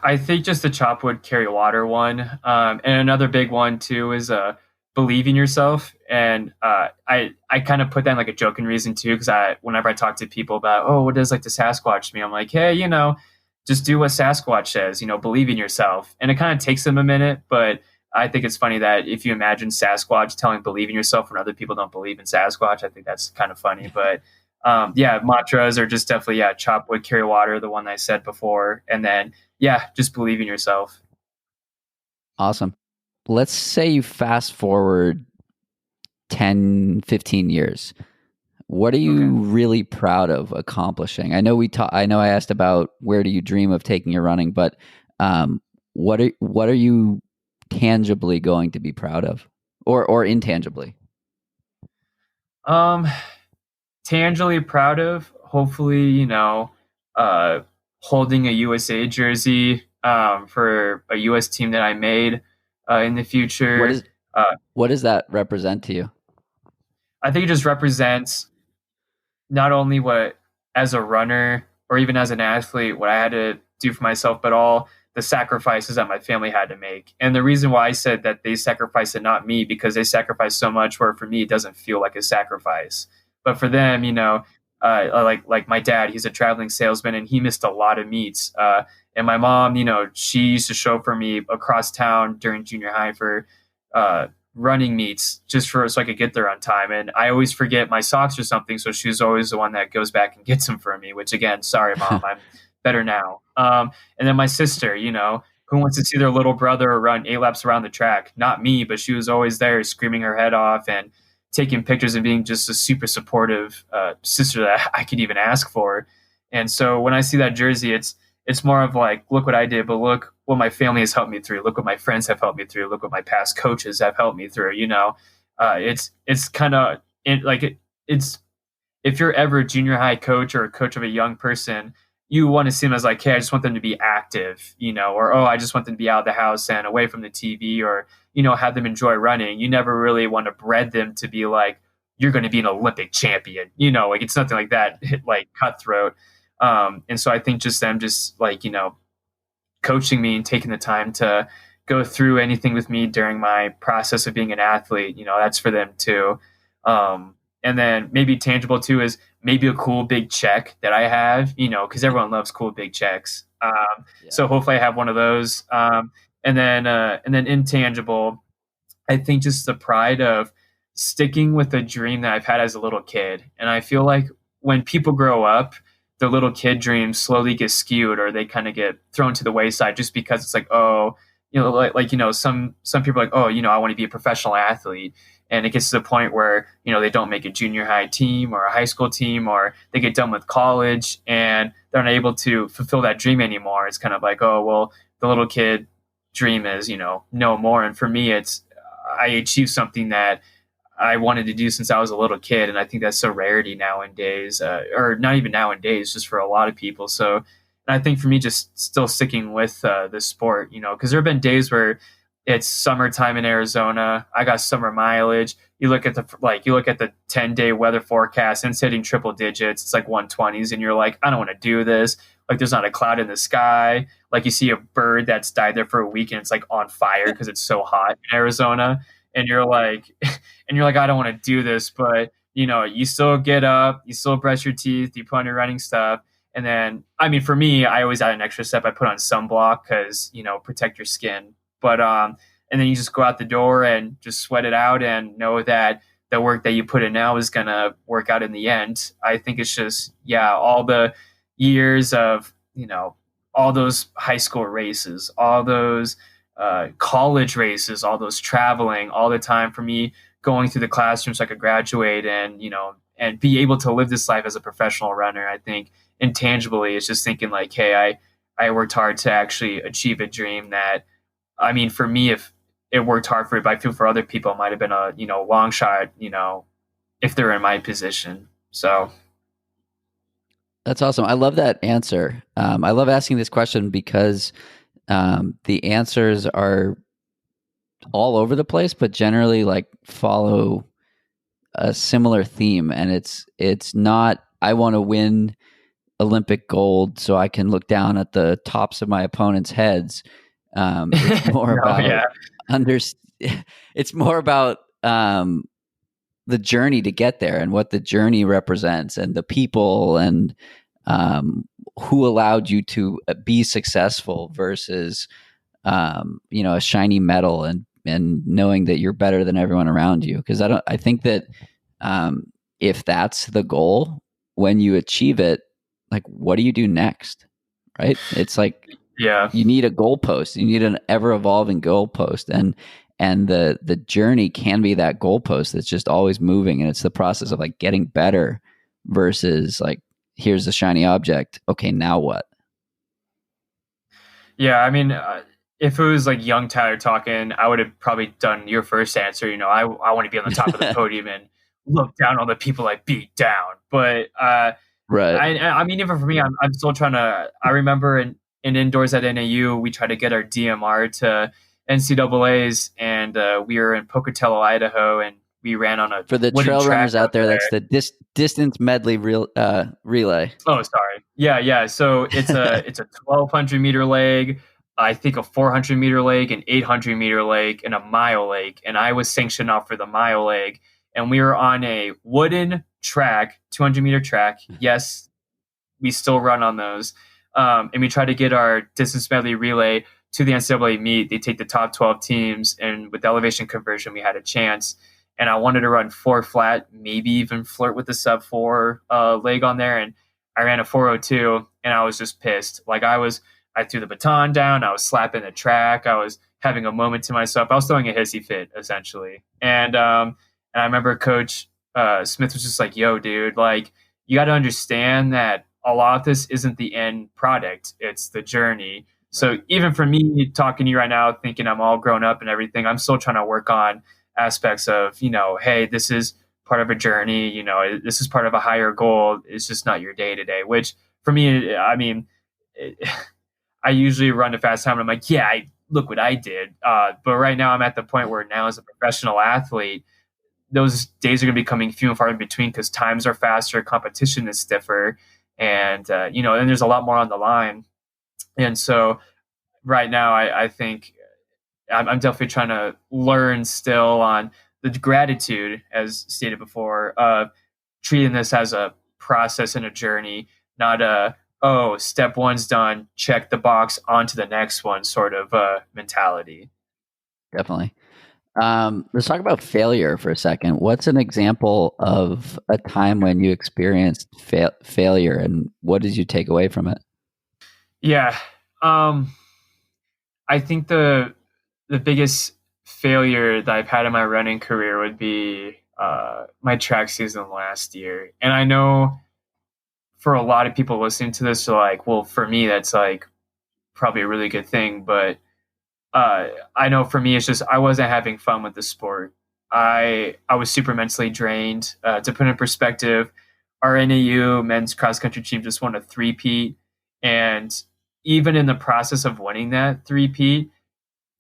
[SPEAKER 2] I think just the chop wood carry water one, and another big one too is believe in yourself. And I kind of put that in like a joking reason too, because whenever I talk to people about, oh, what does like the Sasquatch mean, I'm like, hey, just do what Sasquatch says, believe in yourself. And it kind of takes them a minute, but I think it's funny that if you imagine Sasquatch telling believe in yourself when other people don't believe in Sasquatch, I think that's kind of funny. But yeah, mantras are just definitely, yeah, chop wood, carry water, the one I said before. And then, yeah, just believe in yourself.
[SPEAKER 1] Awesome. Let's say you fast forward 10, 15 years. What are you
[SPEAKER 2] Okay.
[SPEAKER 1] really proud of accomplishing? I know I asked about where do you dream of taking your running, but what are you tangibly going to be proud of, or intangibly?
[SPEAKER 2] Um, Tangibly proud of, hopefully, uh, holding a USA jersey for a US team that I made in the
[SPEAKER 1] What
[SPEAKER 2] future.
[SPEAKER 1] is
[SPEAKER 2] Uh,
[SPEAKER 1] what does that represent to you?
[SPEAKER 2] I think it just represents not only what, as a runner or even as an athlete, what I had to do for myself, but all the sacrifices that my family had to make. And the reason why I said that they sacrificed and not me, because they sacrificed so much where for me it doesn't feel like a sacrifice. But for them, like my dad, he's a traveling salesman and he missed a lot of meets. And my mom, she used to show for me across town during junior high for uh, running meets just for so I could get there on time. And I always forget my socks or something, so she was always the one that goes back and gets them for me. Which again, sorry, mom, I'm better now. And then my sister, who wants to see their little brother run 8 laps around the track? Not me, but she was always there, screaming her head off and taking pictures and being just a super supportive sister that I could even ask for. And so when I see that jersey, it's more of like, look what I did, but look what my family has helped me through. Look what my friends have helped me through. Look what my past coaches have helped me through. It's kind of it's if you're ever a junior high coach or a coach of a young person, you want to see them as like, hey, I just want them to be active, or oh, I just want them to be out of the house and away from the TV, or have them enjoy running. You never really want to bred them to be like, you're going to be an Olympic champion, like it's nothing like that, like cutthroat. And so I think just them, just like coaching me and taking the time to go through anything with me during my process of being an athlete, that's for them too. And then maybe tangible too is maybe a cool big check that I have, because everyone loves cool big checks.
[SPEAKER 1] Yeah.
[SPEAKER 2] So hopefully I have one of those. And then intangible, I think just the pride of sticking with a dream that I've had as a little kid. And I feel like when people grow up, their little kid dreams slowly get skewed, or they kind of get thrown to the wayside just because it's like, oh, some people are like, oh, I want to be a professional athlete. And it gets to the point where, they don't make a junior high team or a high school team, or they get done with college and they're not able to fulfill that dream anymore. It's kind of like, oh, well, the little kid dream is, no more. And for me, it's, I achieved something that I wanted to do since I was a little kid. And I think that's so rarity nowadays, or not even nowadays, just for a lot of people. So, and I think for me, just still sticking with the sport, because there have been days where it's summertime in Arizona. I got summer mileage. You look at the 10-day weather forecast and it's hitting triple digits. It's like 120s. And you're like, I don't want to do this. Like there's not a cloud in the sky. Like you see a bird that's died there for a week and it's like on fire because it's so hot in Arizona. And you're like, I don't want to do this, but you still get up, you still brush your teeth, you put on your running stuff. And then, I mean, for me, I always add an extra step. I put on sunblock because, protect your skin. But, and then you just go out the door and just sweat it out and know that the work that you put in now is going to work out in the end. I think it's just, yeah, all the years of, all those high school races, all those college races, all those traveling, all the time for me going through the classroom so I could graduate and, and be able to live this life as a professional runner. I think intangibly it's just thinking like, hey, I worked hard to actually achieve a dream that, I mean, for me, if it worked hard for it, but I feel for other people, it might have been a, long shot, if they're in my position. So.
[SPEAKER 1] That's awesome. I love that answer. I love asking this question because the answers are all over the place, but generally like follow a similar theme. And it's not, I want to win Olympic gold so I can look down at the tops of my opponent's heads. It's more about it's more about the journey to get there and what the journey represents and the people and who allowed you to be successful versus a shiny medal and knowing that you're better than everyone around you. Because I think that if that's the goal, when you achieve it, like what do you do next? Right? It's like you need a goalpost. You need an ever evolving goalpost, and the journey can be that goalpost that's just always moving, and it's the process of like getting better versus like here's the shiny object. Okay, now what?
[SPEAKER 2] Yeah, I mean, if it was like young Tyler talking, I would have probably done your first answer. I want to be on the top of the podium and look down on the people I beat down. But
[SPEAKER 1] right.
[SPEAKER 2] I mean, even for me, I'm still trying to. I remember in indoors at NAU, we tried to get our DMR to NCAA's, and we were in Pocatello, Idaho, and we ran on a
[SPEAKER 1] for the trail runners out there. That's the distance medley relay.
[SPEAKER 2] Oh, sorry. Yeah. So it's a 1,200 meter leg, I think a 400 meter leg, an 800 meter leg, and a mile leg. And I was sanctioned out for the mile leg, and we were on a wooden track, 200 meter track. Yes, we still run on those, and we try to get our distance medley relay to the NCAA meet. They take the top 12 teams, and with elevation conversion, we had a chance. And I wanted to run 4 flat, maybe even flirt with the sub 4 leg on there. And I ran a 402, and I was just pissed. Like I threw the baton down. I was slapping the track. I was having a moment to myself. I was throwing a hissy fit essentially. And I remember Coach Smith was just like, "Yo, dude, like you got to understand that a lot of this isn't the end product. It's the journey." So even for me talking to you right now, thinking I'm all grown up and everything, I'm still trying to work on aspects of, hey, this is part of a journey, this is part of a higher goal. It's just not your day to day, which for me, I mean, I usually run a fast time and I'm like, yeah, look what I did. But right now I'm at the point where now as a professional athlete, those days are going to be coming few and far in between because times are faster, competition is stiffer, and, and there's a lot more on the line. And so right now I think I'm definitely trying to learn still on the gratitude, as stated before, of treating this as a process and a journey, not step 1's done, check the box, on to the next one sort of mentality.
[SPEAKER 1] Definitely. Let's talk about failure for a second. What's an example of a time when you experienced failure, and what did you take away from it?
[SPEAKER 2] Yeah. I think the biggest failure that I've had in my running career would be my track season last year. And I know for a lot of people listening to this are like, well, for me, that's like probably a really good thing. But I know for me, it's just I wasn't having fun with the sport. I was super mentally drained. To put in perspective, our NAU men's cross country team just won a 3-peat. And even in the process of winning that 3-peat,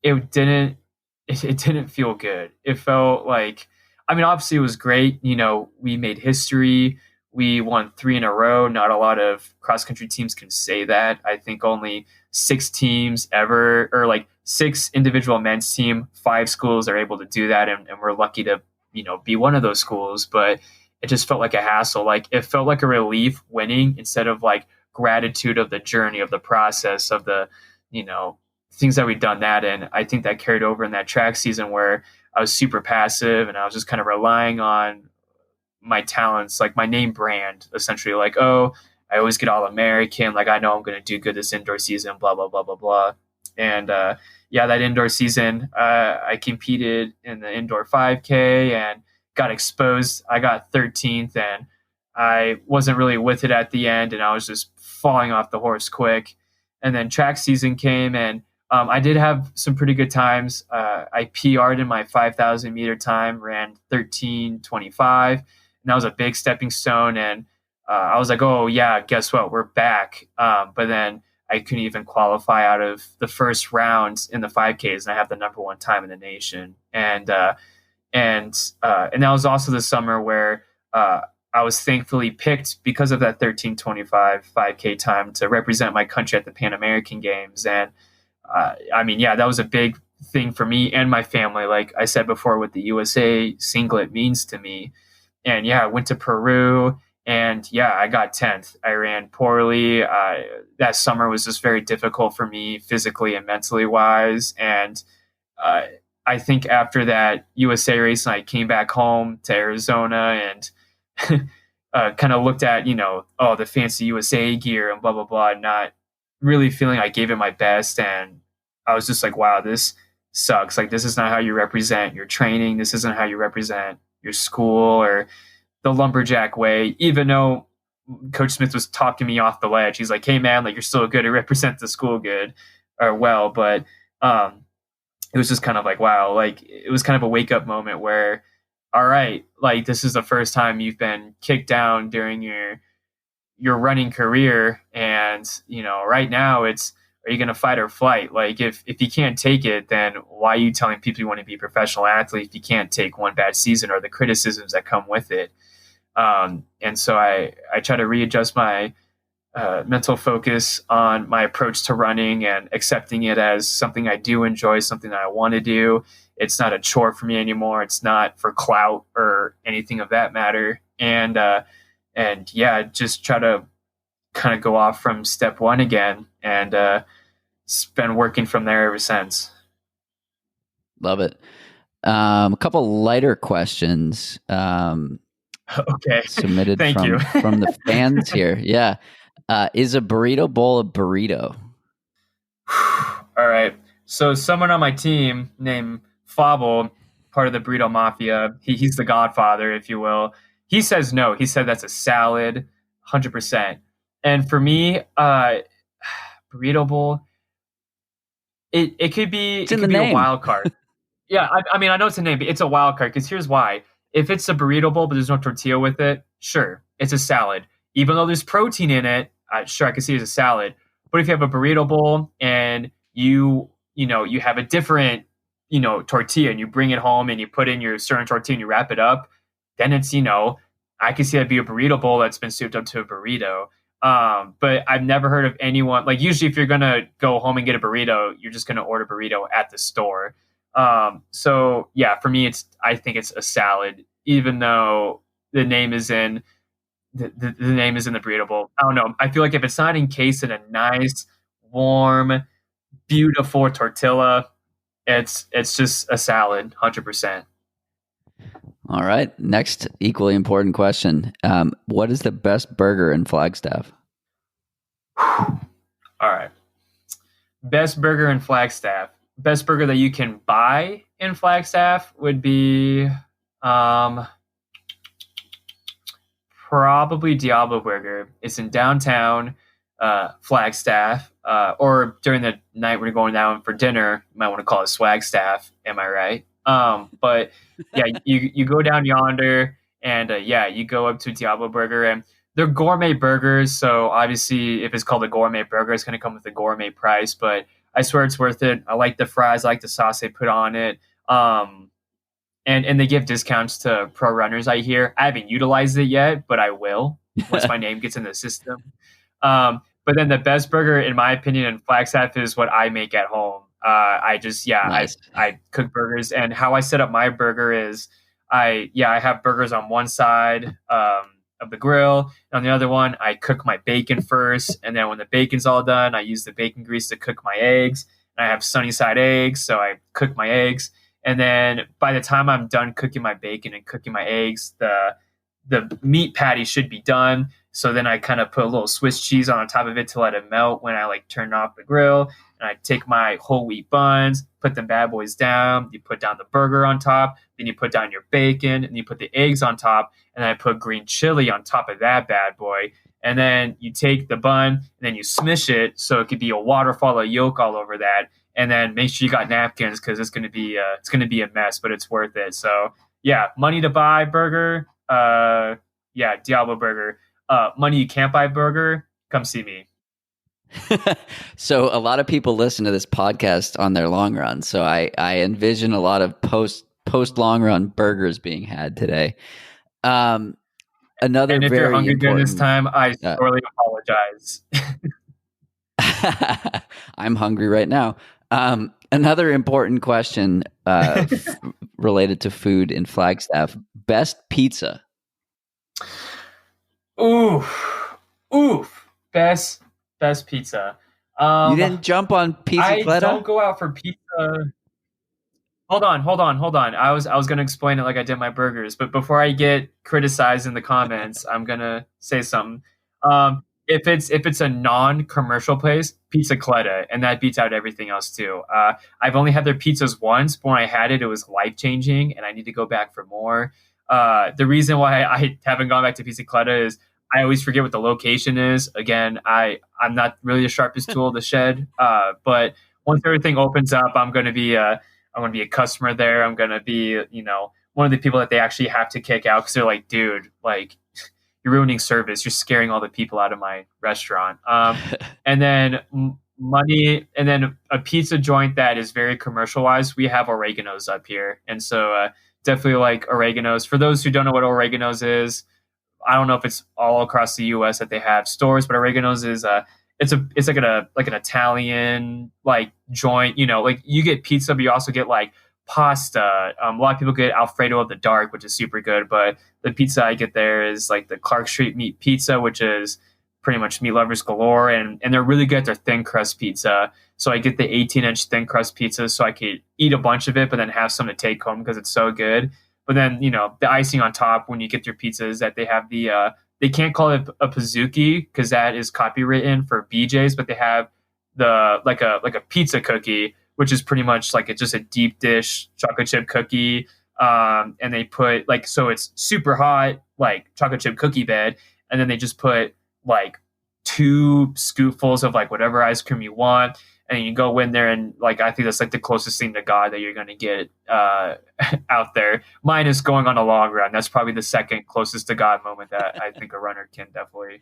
[SPEAKER 2] it didn't feel good. It felt like, I mean, obviously it was great. We made history. We won 3 in a row. Not a lot of cross country teams can say that. I think only 6 teams ever, or like 6 individual men's team, 5 schools are able to do that. And we're lucky to, be one of those schools, but it just felt like a hassle. Like it felt like a relief winning instead of like gratitude of the journey, of the process, of the, things that we'd done that. And I think that carried over in that track season where I was super passive and I was just kind of relying on my talents, like my name brand, essentially like, oh, I always get all American. Like I know I'm going to do good this indoor season, blah, blah, blah, blah, blah. And that indoor season, I competed in the indoor 5K and got exposed. I got 13th and I wasn't really with it at the end. And I was just falling off the horse quick. And then track season came and I did have some pretty good times. I PR'd in my 5,000 meter time, ran 13:25, and that was a big stepping stone. And I was like, oh yeah, guess what? We're back. But then I couldn't even qualify out of the first round in the 5Ks, and I have the number one time in the nation. And that was also the summer where I was thankfully picked because of that 13:25 5K time to represent my country at the Pan American Games. And that was a big thing for me and my family. Like I said before, what the USA singlet means to me. And I went to Peru, and I got 10th. I ran poorly. That summer was just very difficult for me physically and mentally wise. And I think after that USA race, I came back home to Arizona and kind of looked at, the fancy USA gear and blah, blah, blah, not really feeling I gave it my best. And I was just like, wow, this sucks. Like, this is not how you represent your training. This isn't how you represent your school or the lumberjack way, even though Coach Smith was talking me off the ledge. He's like, hey man, like, you're still good to represent the school good or well. But it was just kind of like, wow, like it was kind of a wake up moment where, all right, like this is the first time you've been kicked down during your running career. And, right now it's, are you going to fight or flight? Like if you can't take it, then why are you telling people you want to be a professional athlete if you can't take one bad season or the criticisms that come with it? And so I try to readjust my mental focus on my approach to running and accepting it as something I do enjoy, something that I want to do. It's not a chore for me anymore. It's not for clout or anything of that matter. And just try to kind of go off from step one again, and it's been working from there ever since.
[SPEAKER 1] Love it. A couple lighter questions.
[SPEAKER 2] Okay.
[SPEAKER 1] Submitted
[SPEAKER 2] Thank
[SPEAKER 1] from,
[SPEAKER 2] you.
[SPEAKER 1] from the fans here. Yeah. Is a burrito bowl a burrito?
[SPEAKER 2] All right. So someone on my team named Fable, part of the burrito mafia, he's the godfather, if you will. He says no. He said that's a salad, 100%. And for me, burrito bowl, it could be a wild card. Yeah, I mean, I know it's a name, but it's a wild card because here's why. If it's a burrito bowl but there's no tortilla with it, sure, it's a salad. Even though there's protein in it, sure, I can see it as a salad. But if you have a burrito bowl and you have a different, tortilla, and you bring it home and you put in your certain tortilla and you wrap it up, then it's, I can see that be a burrito bowl that's been souped up to a burrito. But I've never heard of anyone, like usually if you're going to go home and get a burrito, you're just going to order burrito at the store. So yeah, for me, I think it's a salad, even though the name is in the name is in the burrito bowl. I don't know. I feel like if it's not encased in a nice, warm, beautiful tortilla, it's just a salad, 100%.
[SPEAKER 1] All right. Next, equally important question. What is the best burger in Flagstaff?
[SPEAKER 2] All right. Best burger in Flagstaff. Best burger that you can buy in Flagstaff would be probably Diablo Burger. It's in downtown Flagstaff, or during the night when you're going down for dinner, you might want to call it Swagstaff. Am I right? But yeah, you go down yonder, and you go up to Diablo Burger, and they're gourmet burgers. So obviously, if it's called a gourmet burger, it's going to come with a gourmet price. But I swear it's worth it. I like the fries. I like the sauce they put on it. And they give discounts to pro runners, I hear. I haven't utilized it yet, but I will once my name gets in the system. But then the best burger, in my opinion, in Flagstaff is what I make at home. Nice. I cook burgers. And how I set up my burger is I have burgers on one side of the grill. And on the other one, I cook my bacon first. And then when the bacon's all done, I use the bacon grease to cook my eggs. And I have sunny side eggs, so I cook my eggs. And then by the time I'm done cooking my bacon and cooking my eggs, the meat patty should be done. So then I kind of put a little Swiss cheese on top of it to let it melt when I turn off the grill. And I take my whole wheat buns, put them bad boys down. You put down the burger on top. Then you put down your bacon, and you put the eggs on top. And I put green chili on top of that bad boy. And then you take the bun, and then you smish it so it could be a waterfall of yolk all over that. And then make sure you got napkins because it's gonna be a mess, but it's worth it. So yeah, money to buy burger. Diablo Burger. Money you can't buy burger. Come see me.
[SPEAKER 1] So a lot of people listen to this podcast on their long run. So I envision a lot of post long run burgers being had today. Another
[SPEAKER 2] And if you're
[SPEAKER 1] very
[SPEAKER 2] hungry during this
[SPEAKER 1] important.
[SPEAKER 2] time, I sorely apologize.
[SPEAKER 1] I'm hungry right now. Another important question related to food in Flagstaff: best pizza.
[SPEAKER 2] Oof. Best pizza.
[SPEAKER 1] You didn't jump on
[SPEAKER 2] I
[SPEAKER 1] Pizza
[SPEAKER 2] don't go out for pizza. Hold on. I was going to explain it like I did my burgers, but before I get criticized in the comments, I'm going to say something. If it's a non-commercial place, Pizza Cletta, and that beats out everything else too. I've only had their pizzas once, but when I had it, it was life-changing, and I need to go back for more. The reason why I haven't gone back to Pizza Cletta is I always forget what the location is. Again, I'm not really the sharpest tool of the shed, but once everything opens up, I'm going to be a customer there. I'm going to be, one of the people that they actually have to kick out because they're like, dude, like, you're ruining service. You're scaring all the people out of my restaurant. And then and then a pizza joint that is very commercialized. We have oregano's up here. And so definitely like oregano's. For those who don't know what oregano's is, I don't know if it's all across the U.S. that they have stores, but oregano's is it's like an Italian like joint. Like you get pizza, but you also get like pasta. A lot of people get Alfredo of the dark, which is super good, but the pizza I get there is like the Clark Street meat pizza, which is pretty much meat lovers galore, and they're really good at their thin crust pizza. So I get the 18-inch thin crust pizza so I could eat a bunch of it, but then have some to take home because it's so good. But then, the icing on top when you get your pizza is that they have they can't call it a Pizookie because that is copywritten for BJ's, but they have like a pizza cookie, which is pretty much like it's just a deep dish chocolate chip cookie. And they put so it's super hot, like chocolate chip cookie bed. And then they just put like 2 scoopfuls of like whatever ice cream you want. And you go in there and like, I think that's like the closest thing to God that you're going to get out there. Minus going on a long run. That's probably the second closest to God moment that I think a runner can definitely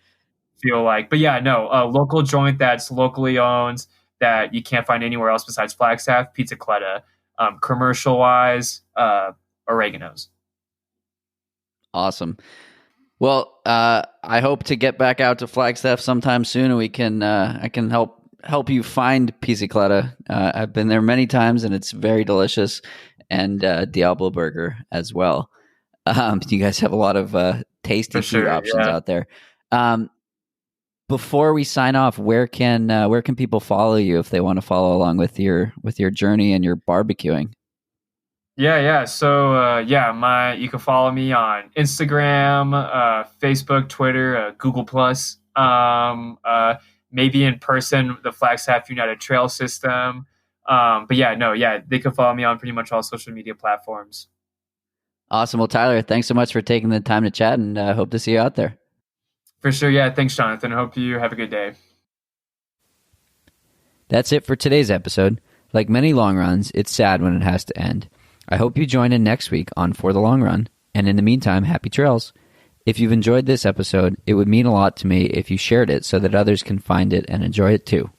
[SPEAKER 2] feel like. But yeah, no, a local joint that's locally owned that you can't find anywhere else besides Flagstaff, Pizza Cletta. Commercial wise, oregano's.
[SPEAKER 1] Awesome. Well, I hope to get back out to Flagstaff sometime soon, and we can I can help you find Pizza Cletta. I've been there many times, and it's very delicious, and Diablo Burger as well. You guys have a lot of tasty food options out there. Before we sign off, where can people follow you if they want to follow along with your journey and your barbecuing?
[SPEAKER 2] Yeah. So you can follow me on Instagram, Facebook, Twitter, Google Plus. Maybe in person, the Flagstaff United Trail System. But they can follow me on pretty much all social media platforms.
[SPEAKER 1] Awesome. Well, Tyler, thanks so much for taking the time to chat, and hope to see you out there.
[SPEAKER 2] For sure. Yeah. Thanks, Jonathan. Hope you have a good day.
[SPEAKER 1] That's it for today's episode. Like many long runs, it's sad when it has to end. I hope you join in next week on For the Long Run. And in the meantime, happy trails. If you've enjoyed this episode, it would mean a lot to me if you shared it so that others can find it and enjoy it too.